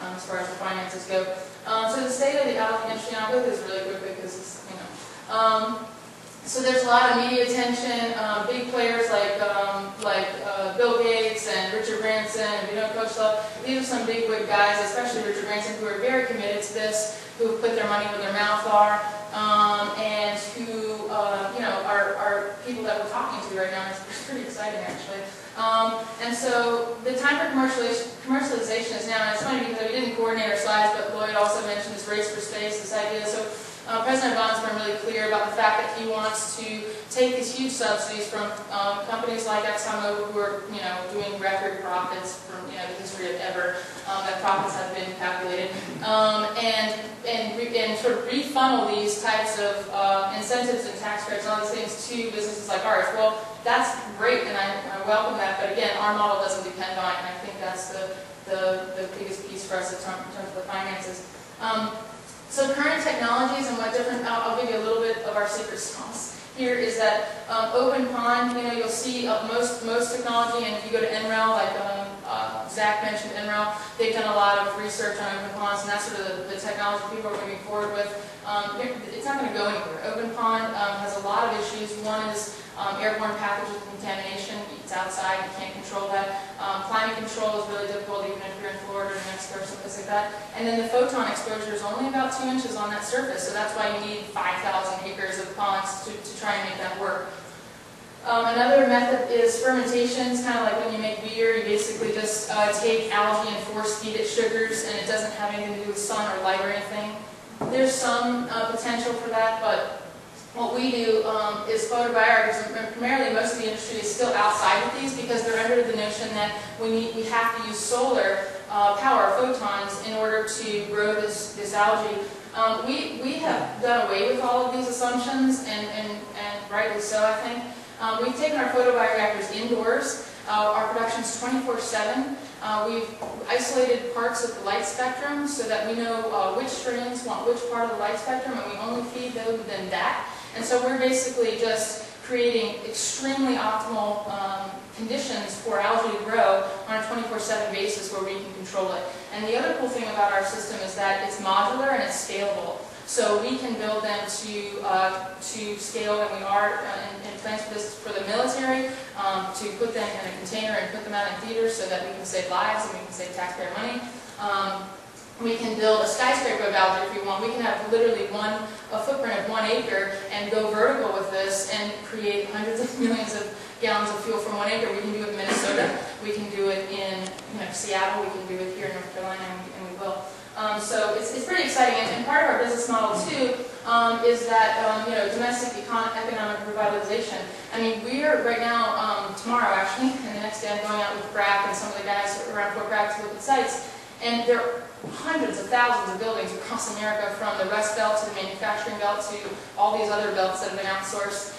as far as the finances go. So the state of the algae industry, and I'll go through this really quickly because it's, so there's a lot of media attention, big players like Bill Gates and Richard Branson and these are some big wig guys, especially Richard Branson, who are very committed to this, who have put their money where their mouth are, and who are people that we're talking to right now. It's pretty exciting, actually. And so the time for commercialization is now, and it's funny because we didn't coordinate our slides, but Lloyd also mentioned this race for space, this idea. So President Obama's been really clear about the fact that he wants to take these huge subsidies from companies like ExxonMobil, who are doing record profits from the history of ever, that profits have been calculated, and sort of refunnel these types of incentives and tax credits and all these things to businesses like ours. Well, that's great, and I welcome that. But again, our model doesn't depend on it, and I think that's the biggest piece for us in terms of the finances. So current technologies and what different, I'll give you a little bit of our secret sauce here, is that open pond, you'll see most technology, and if you go to NREL, like Zach mentioned NREL, they've done a lot of research on open ponds, and that's sort of the technology people are moving forward with. It's not going to go anywhere. Open pond has a lot of issues. One is airborne pathogen contamination. It's outside, you can't control that. Climate control is really difficult, even if you're in Florida or New Mexico or someplace like that. And then the photon exposure is only about 2 inches on that surface, so that's why you need 5,000 acres of ponds to try and make that work. Another method is fermentation. It's kind of like when you make beer, you basically just take algae and force feed it sugars, and it doesn't have anything to do with sun or light or anything. There's some potential for that, but what we do is photobioreactors, and primarily most of the industry is still outside of these because they're under the notion that we have to use solar power, photons, in order to grow this algae. We have done away with all of these assumptions, and rightly so, I think. We've taken our photobioreactors indoors. Our production's 24/7. We've isolated parts of the light spectrum so that we know which strains want which part of the light spectrum, and we only feed them that. And so we're basically just creating extremely optimal conditions for algae to grow on a 24/7 basis where we can control it. And the other cool thing about our system is that it's modular and it's scalable. So we can build them to scale, and we are in plans for this for the military, to put them in a container and put them out in theaters so that we can save lives and we can save taxpayer money. We can build a skyscraper of algae if we want. We can have literally a footprint of 1 acre and go vertical with this and create hundreds of millions of gallons of fuel from 1 acre. We can do it in Minnesota. We can do it in Seattle. We can do it here in North Carolina, and we will. So it's pretty exciting, and part of our business model too is that domestic economic revitalization. I mean, we are right now, tomorrow actually, and the next day I'm going out with Brack and some of the guys around Fort Bragg to look at sites, and there are hundreds of thousands of buildings across America, from the Rust Belt to the manufacturing belt to all these other belts that have been outsourced,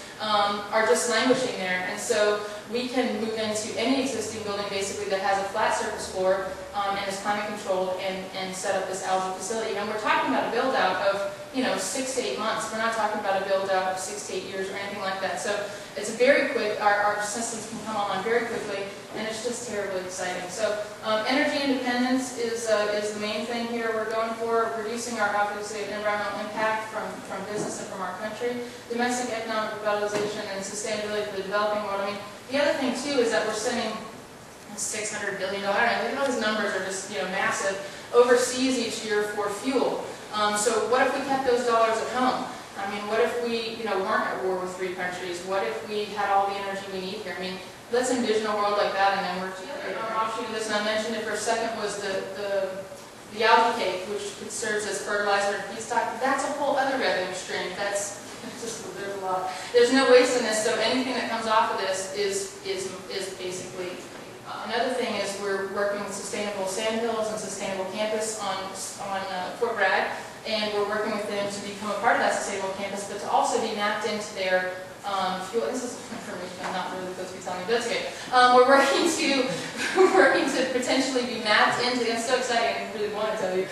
are just languishing there. And so we can move into any existing building basically that has a flat surface floor and is climate controlled and set up this algae facility. And we're talking about a build out of 6 to 8 months. We're not talking about a build out of 6 to 8 years or anything like that. So it's very quick. Our systems can come online very quickly, and it's just terribly exciting. So energy independence is the main thing here we're going for, reducing our obviously environmental impact from business and from our country, domestic economic revitalization, and sustainability for the developing world. I mean, the other thing too is that we're sending $600 billion. I think those numbers are just massive overseas each year for fuel. So what if we kept those dollars at home? I mean, what if we weren't at war with 3 countries? What if we had all the energy we need here? I mean, let's envision a world like that, and then we're offshoot of this, and I mentioned it for a second, was the algae cake, which serves as fertilizer and feedstock. That's a whole other revenue stream. There's a lot. There's no waste in this, so anything that comes off of this is basically. Another thing is we're working with Sustainable Sandhills and Sustainable Campus on Fort Bragg, and we're working with them to become a part of that Sustainable Campus, but to also be mapped into their fuel. This is information I'm not really supposed to be telling you, but that's okay. We're working to potentially be mapped into. It's so exciting. I really want to tell you.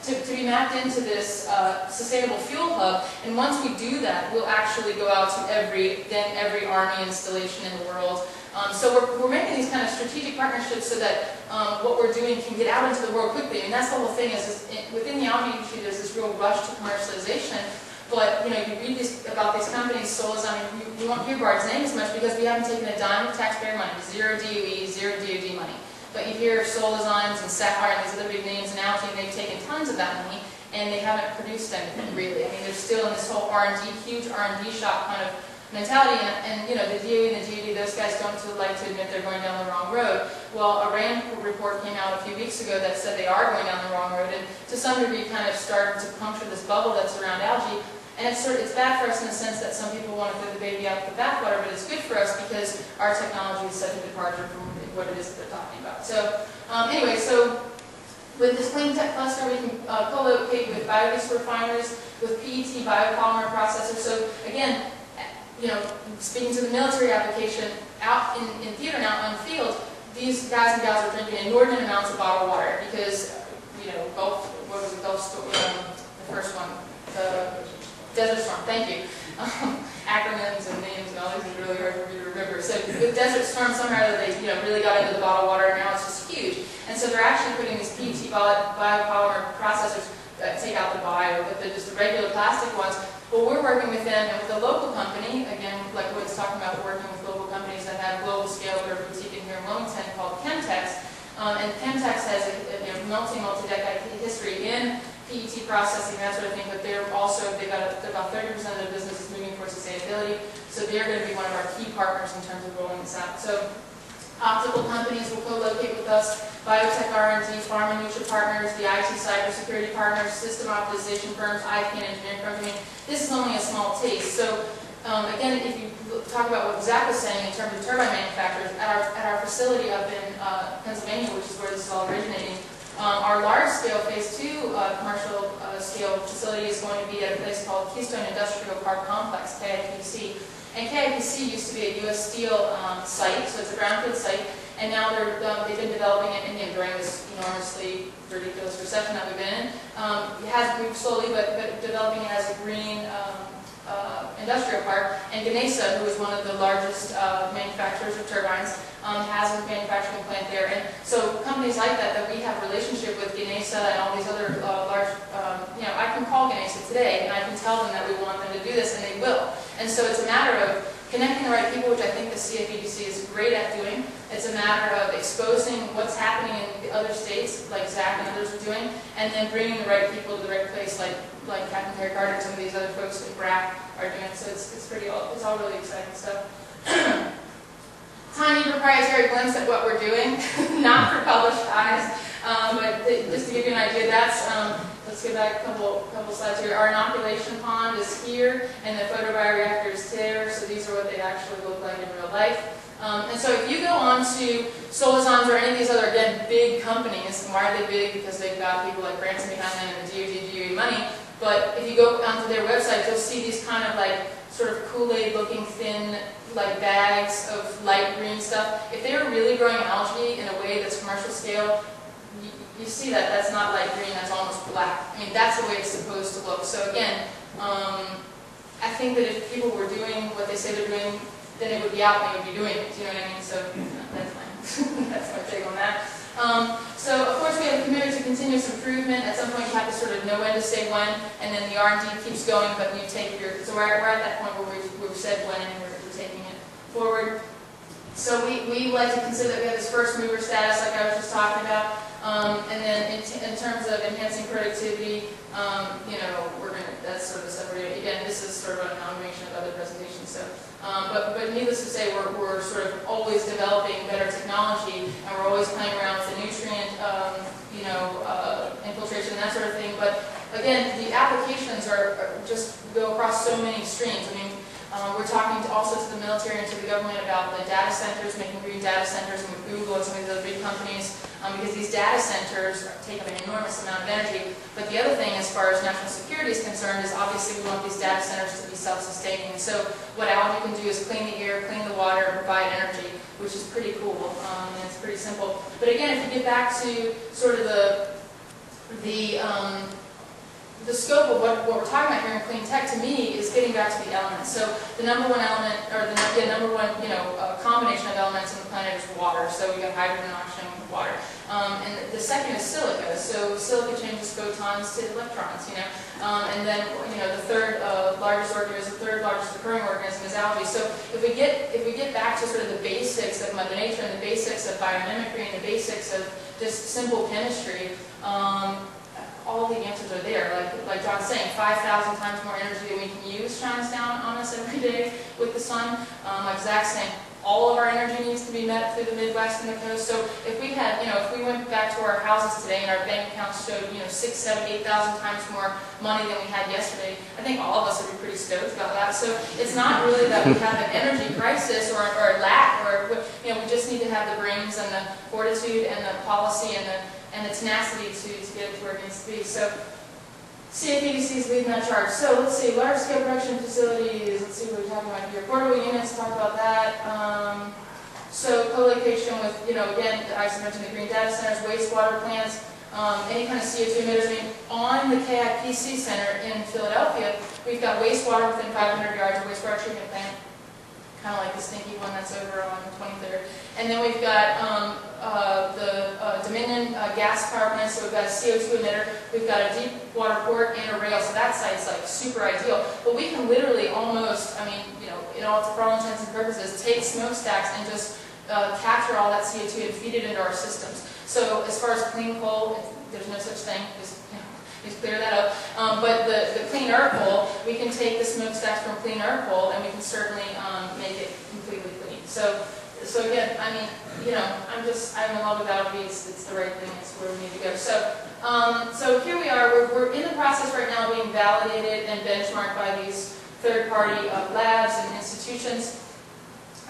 To be mapped into this sustainable fuel hub, and once we do that, we'll actually go out to every Army installation in the world. So we're making these kind of strategic partnerships so that what we're doing can get out into the world quickly. I mean, that's the whole thing is within the algae industry, there's this real rush to commercialization. But, you know, you read about these companies, Solus, I mean, you won't hear Bard's name as much because we haven't taken a dime of taxpayer money, zero DOE, zero DOD money. But you hear of Solazines and Sapphire and these other big names and algae, and they've taken tons of that money, and they haven't produced anything really. I mean, they're still in this whole R&D, huge R&D shop kind of mentality, and you know, the DOE and the DOD, those guys don't like to admit they're going down the wrong road. Well, a RAND report came out a few weeks ago that said they are going down the wrong road, and to some degree kind of started to puncture this bubble that's around algae. And it's bad for us in the sense that some people want to throw the baby out with the bathwater, but it's good for us because our technology is such a departure from what it is that they're talking about. So anyway, so with this Cleantech cluster, we can co-locate with biodiesel refineries, with PET biopolymer processors. So again, you know, speaking to the military application, out in theater now on the field, these guys and gals are drinking inordinate amounts of bottled water because, you know, what was it, the first one? Desert Storm, thank you. Acronyms and names and all these are really hard for me to remember. So with Desert Storm, somehow they really got into the bottled water, and now it's just huge. And so they're actually putting these PET biopolymer processors that take out the bio, but they're just the regular plastic ones. Well, we're working with them and with a local company, again, like what it's talking about, we're working with local companies that have global scale, that are boutique in here in Wilmington called Chemtex. And Chemtex has a multi-decade history in PET processing, that sort of thing, but they've got about 30% of their business is moving towards sustainability, so they're going to be one of our key partners in terms of rolling this out. So optical companies will co-locate with us, biotech R&D, pharma nutra partners, the IT cybersecurity partners, system optimization firms, IP and engineering firms. I mean, this is only a small taste. So again, if you talk about what Zach was saying in terms of turbine manufacturers, at our facility up in Pennsylvania, which is where this is all originating, our large-scale Phase 2 commercial scale facility is going to be at a place called Keystone Industrial Park Complex, KIPC. And KIPC used to be a U.S. Steel site, so it's a brownfield site, and now they've been developing it during this enormously ridiculous recession that we've been in. It has moved slowly, but developing it as a green industrial park. And Ganesa, who is one of the largest manufacturers of turbines, has a manufacturing plant there. And so companies like that we have a relationship with, Ganesa and all these other large, you know, I can call Ganesa today and I can tell them that we want them to do this, and they will. And so it's a matter of connecting the right people, which I think the CFEDC is great at doing. It's a matter of exposing what's happening in the other states, like Zach and others are doing, and then bringing the right people to the right place, like Captain Terry Carter and some of these other folks at BRAC are doing. So it's all really exciting stuff. Tiny proprietary glimpse at what we're doing, not for published eyes, but just to give you an idea, that's, let's get back a couple slides here. Our inoculation pond is here, and the photobioreactor is there, so these are what they actually look like in real life. And so if you go on to Solazines or any of these other, again, big companies, and why are they big? Because they've got people like Branson behind them and the DOD money, but if you go onto their website, you'll see these kind of like sort of Kool-Aid looking thin like bags of light green stuff. If they were really growing algae in a way that's commercial scale, you see that's not light green, that's almost black. I mean, that's the way it's supposed to look. So again, I think that if people were doing what they say they're doing, then it would be out and they would be doing it. Do you know what I mean? So that's my take on that. So of course we have committed to continuous improvement. At some point you have to sort of know when to say when, and then the R&D keeps going, but you take so we're at that point where we've said when and we're taking it forward. So we like to consider that we have this first mover status, like I was just talking about, and then in terms of enhancing productivity, you know, that's sort of separate. Again, this is sort of an amalgamation of other presentations. So, but needless to say, we're sort of always developing better technology, and we're always playing around with the nutrient, you know, infiltration and that sort of thing. But again, the applications are just go across so many streams. I mean, we're talking also to the military and to the government about the data centers, making green data centers, and with Google and some of these other big companies, because these data centers take up an enormous amount of energy. But the other thing, as far as national security is concerned, is obviously we want these data centers to be self-sustaining. So what algae can do is clean the air, clean the water, and provide energy, which is pretty cool, and it's pretty simple. But again, if you get back to sort of the the scope of what we're talking about here in clean tech, to me, is getting back to the elements. So the number one element, or the number one, combination of elements on the planet is water. So we got hydrogen and oxygen with water. And the second is silica. So silica changes photons to electrons, and then, the third largest organism, the third largest occurring organism is algae. So if we get back to sort of the basics of Mother Nature and the basics of biomimicry and the basics of just simple chemistry, all the answers are there. Like John's saying, 5,000 times more energy than we can use shines down on us every day with the sun. Like Zach's saying, all of our energy needs to be met through the Midwest and the coast. So if we had, if we went back to our houses today and our bank accounts showed, 6, 7, 8,000 times more money than we had yesterday, I think all of us would be pretty stoked about that. So it's not really that we have an energy crisis or a lack, or we just need to have the brains and the fortitude and the policy and the tenacity to get it to where it needs to be. So CFEDC is leading that charge. So let's see, large-scale production facilities. Let's see what we're talking about here. Portable units, talk about that. So co-location with, again, I just mentioned the green data centers, wastewater plants, any kind of CO2 emitters. I mean, on the KIPC Center in Philadelphia, we've got wastewater within 500 yards of wastewater treatment plant, kind of like the stinky one that's over on 23rd. And then we've got the Dominion gas power plant, so we've got a CO2 emitter, we've got a deep water port and a rail, so that site's like super ideal. But we can literally almost, for all intents and purposes, take smokestacks and just capture all that CO2 and feed it into our systems. So as far as clean coal, there's no such thing. Just clear that up. But the clean air coal, we can take the smokestacks from clean air coal and we can certainly make it completely clean. So again, I'm in love with algae. It's the right thing. It's where we need to go. So here we are. We're in the process right now of being validated and benchmarked by these third-party labs and institutions.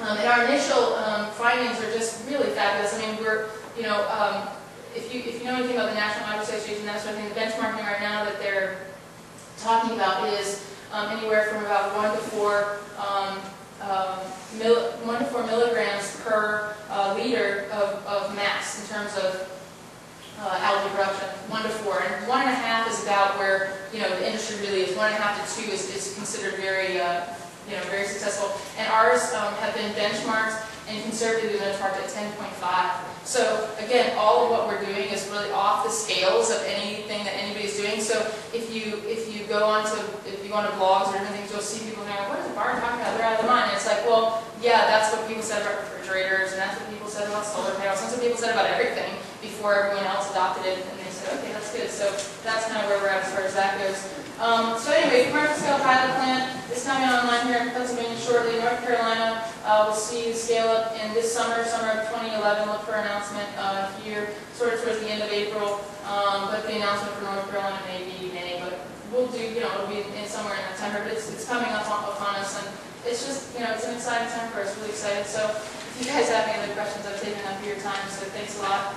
And our initial findings are just really fabulous. I mean, if you know anything about the National Lab Association, that sort of thing, the benchmarking right now that they're talking about is anywhere from about 1 to 4 milligrams per liter of mass in terms of algae production. 1 to 4, and 1.5 is about where the industry really is. 1.5 to 2 is considered very very successful. And ours have been benchmarked and conservatively benchmarked at 10.5. So again, all of what we're doing is really off the scales of anything that anybody's doing. So if you go onto blogs or different things, you'll see people going, "What is the bar talking about? They're out of their mind." And it's like, well, yeah, that's what people said about refrigerators, and that's what people said about solar panels, that's what people said about everything before everyone else adopted it, and they said, okay, that's good. So that's kind of where we're at as far as that goes. So anyway, commercial scale pilot plant is coming online here in Pennsylvania shortly. North Carolina, we'll see the scale up in this summer of 2011. Look for an announcement here, sort of towards the end of April. But the announcement for North Carolina may be May, but we'll do, it'll be in somewhere in September. But it's coming up upon us, and it's just, it's an exciting time for us. Really excited. So if you guys have any other questions, I've taken up your time. So thanks a lot.